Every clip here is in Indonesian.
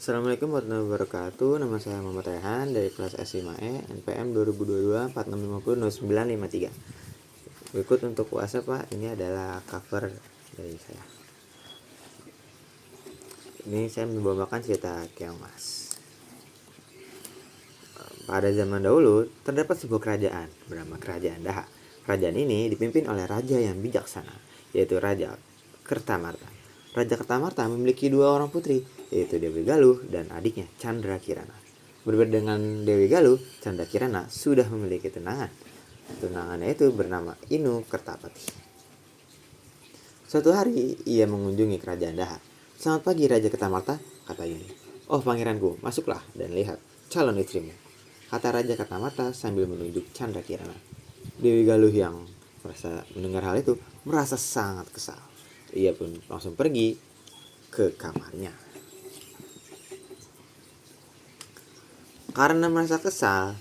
Assalamualaikum warahmatullahi wabarakatuh. Nama saya Muhammad Rehan dari kelas S5E NPM 2022 46500953. Berikut untuk UAS Pak, ini adalah cover dari saya. Ini saya membawakan cerita Keong Mas. Pada zaman dahulu terdapat sebuah kerajaan bernama Kerajaan Daha. Kerajaan ini dipimpin oleh raja yang bijaksana, yaitu Raja Kertamarta. Raja Kertamarta memiliki dua orang putri, yaitu Dewi Galuh dan adiknya Chandra Kirana. Berbeda dengan Dewi Galuh, Chandra Kirana sudah memiliki tunangan. Tunangannya itu bernama Inu Kertapati. Suatu hari ia mengunjungi kerajaan Daha. "Selamat pagi Raja Kertamarta," kata Inu. "Oh pangeranku, masuklah dan lihat calon istrimu," kata Raja Kertamarta sambil menunjuk Chandra Kirana. Dewi Galuh yang mendengar hal itu merasa sangat kesal. Ia pun langsung pergi ke kamarnya. Karena merasa kesal,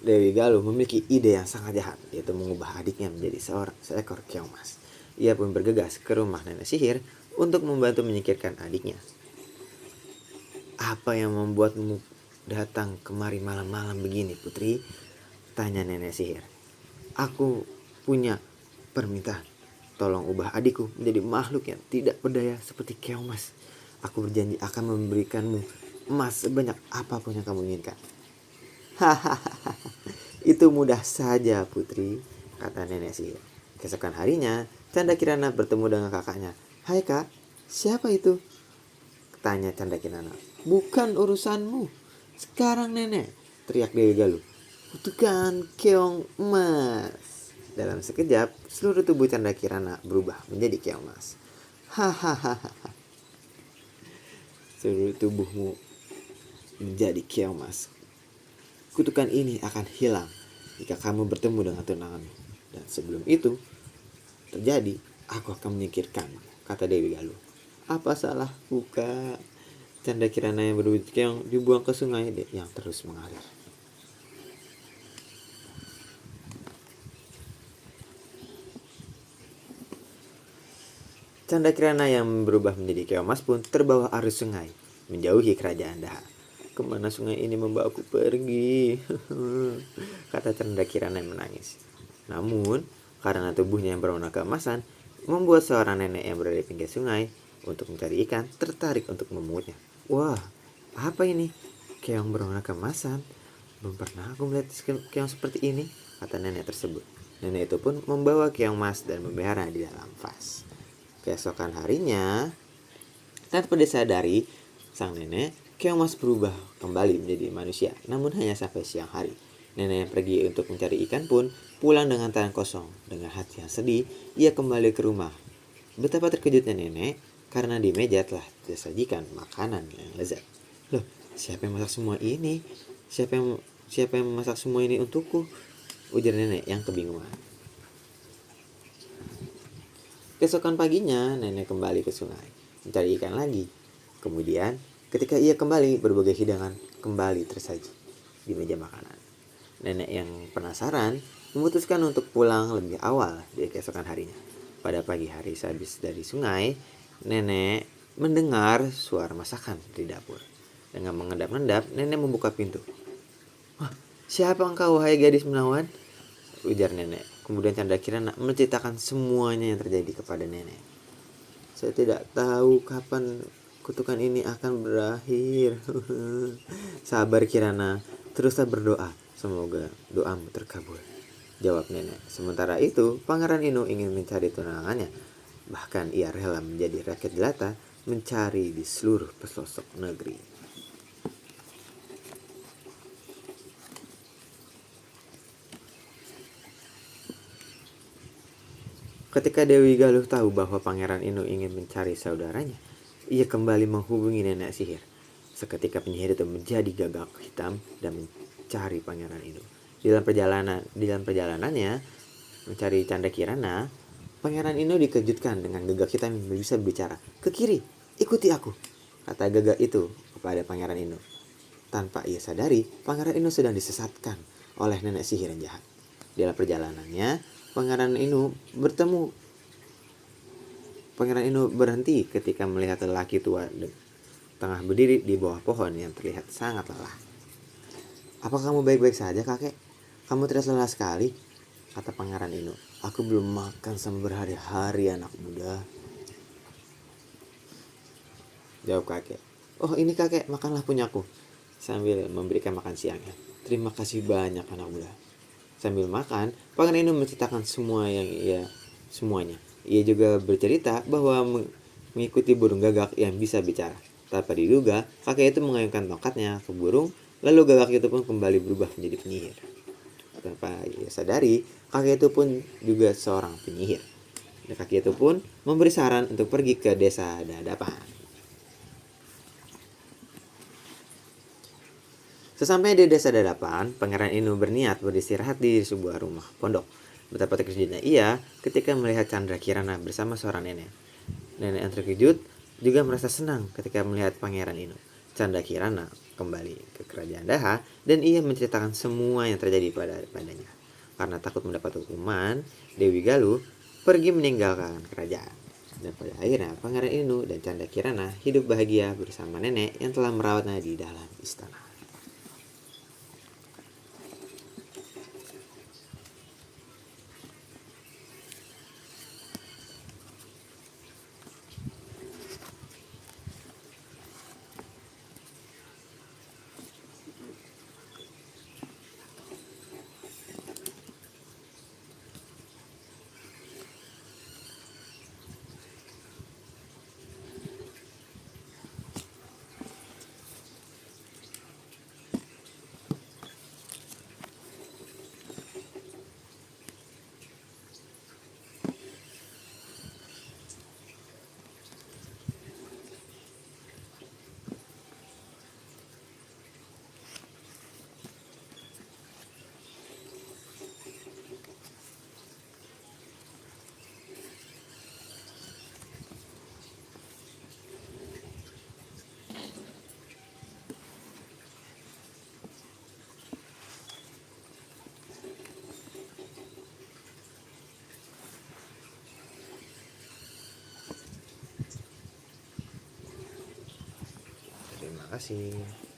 Dewi Galuh memiliki ide yang sangat jahat, yaitu mengubah adiknya menjadi seekor keong mas. Ia pun bergegas ke rumah nenek sihir untuk membantu menyingkirkan adiknya. "Apa yang membuatmu datang kemari malam-malam begini, putri?" tanya nenek sihir. "Aku punya permintaan. Tolong ubah adikku menjadi makhluk yang tidak berdaya seperti keong mas. Aku berjanji akan memberikanmu emas sebanyak apapun yang kamu inginkan." "Hahaha, itu mudah saja putri," kata nenek sihir. Keesokan harinya, Canda Kirana bertemu dengan kakaknya. "Hai kak, siapa itu?" tanya Canda Kirana. "Bukan urusanmu. Sekarang nenek," teriak Dewi Galuh. "Kutukan keong emas." Dalam sekejap, seluruh tubuh Canda Kirana berubah menjadi keong emas. "Hahaha, seluruh tubuhmu menjadi keong emas. Kutukan ini akan hilang jika kamu bertemu dengan tunanganmu. Dan sebelum itu terjadi, aku akan menyingkirkanmu," kata Dewi Galuh. "Apa salahku, Kak?" Canda Kirana yang berwujud keong dibuang ke sungai yang terus mengalir. Canda Kirana yang berubah menjadi keong emas pun terbawa arus sungai, menjauhi kerajaan Daha. "Kemana sungai ini membawaku pergi?" kata Canda Kirana yang menangis. Namun, karena tubuhnya yang berwarna keemasan, membuat seorang nenek yang berada di pinggir sungai untuk mencari ikan tertarik untuk memungutnya. "Wah, apa ini? Keong berwarna keemasan. Belum pernah aku melihat keong seperti ini," kata nenek tersebut. Nenek itu pun membawa keong emas dan memelihara di dalam vas. Keesokan harinya, tanpa disadari, sang nenek, keong emas berubah kembali menjadi manusia, namun hanya sampai siang hari. Nenek yang pergi untuk mencari ikan pun pulang dengan tangan kosong. Dengan hati yang sedih, ia kembali ke rumah. Betapa terkejutnya nenek karena di meja telah disajikan makanan yang lezat. "Loh, siapa yang masak semua ini? Siapa yang memasak semua ini untukku?" ujar nenek yang kebingungan. Keesokan paginya, nenek kembali ke sungai, mencari ikan lagi. Kemudian, ketika ia kembali, berbagai hidangan kembali tersaji di meja makanan. Nenek yang penasaran memutuskan untuk pulang lebih awal di keesokan harinya. Pada pagi hari sehabis dari sungai, nenek mendengar suara masakan di dapur. Dengan mengendap-endap, nenek membuka pintu. "Wah, siapa engkau, hai gadis menawan?" ujar nenek. Kemudian Canda Kirana menceritakan semuanya yang terjadi kepada nenek. "Saya tidak tahu kapan kutukan ini akan berakhir." "Sabar Kirana, teruslah berdoa. Semoga doamu terkabul," jawab nenek. Sementara itu, Pangeran Inu ingin mencari tunangannya. Bahkan ia rela menjadi rakyat jelata mencari di seluruh pelosok negeri. Ketika Dewi Galuh tahu bahwa Pangeran Inu ingin mencari saudaranya, ia kembali menghubungi nenek sihir. Seketika penyihir itu menjadi gagak hitam dan mencari Pangeran Inu. Dalam perjalanannya mencari Canda Kirana, Pangeran Inu dikejutkan dengan gagak hitam yang bisa berbicara. "Ke kiri, ikuti aku," kata gagak itu kepada Pangeran Inu. Tanpa ia sadari, Pangeran Inu sedang disesatkan oleh nenek sihir yang jahat. Dalam perjalanannya, Pangeran Inu berhenti ketika melihat lelaki tua tengah berdiri di bawah pohon yang terlihat sangat lelah. "Apa kamu baik-baik saja, kakek? Kamu terlihat lelah sekali," kata Pangeran Inu. "Aku belum makan selama berhari-hari, anak muda," jawab kakek. "Oh, ini kakek, makanlah punyaku," sambil memberikan makan siangnya. "Terima kasih banyak, anak muda." Sambil makan, Pangeran Inu menceritakan semuanya. Ia juga bercerita bahwa mengikuti burung gagak yang bisa bicara. Tanpa diduga, kakek itu mengayunkan tongkatnya ke burung, lalu gagak itu pun kembali berubah menjadi penyihir. Tanpa ia sadari, kakek itu pun juga seorang penyihir. Dan kakek itu pun memberi saran untuk pergi ke desa Dadapan. Sesampai di desa Dadapan, Pangeran Inu berniat beristirahat di sebuah rumah pondok. Betapa terkejutnya ia ketika melihat Chandra Kirana bersama seorang nenek. Nenek yang terkejut juga merasa senang ketika melihat Pangeran Inu. Chandra Kirana kembali ke kerajaan Daha dan ia menceritakan semua yang terjadi padanya. Karena takut mendapat hukuman, Dewi Galuh pergi meninggalkan kerajaan. Dan pada akhirnya Pangeran Inu dan Chandra Kirana hidup bahagia bersama nenek yang telah merawatnya di dalam istana. Terima kasih.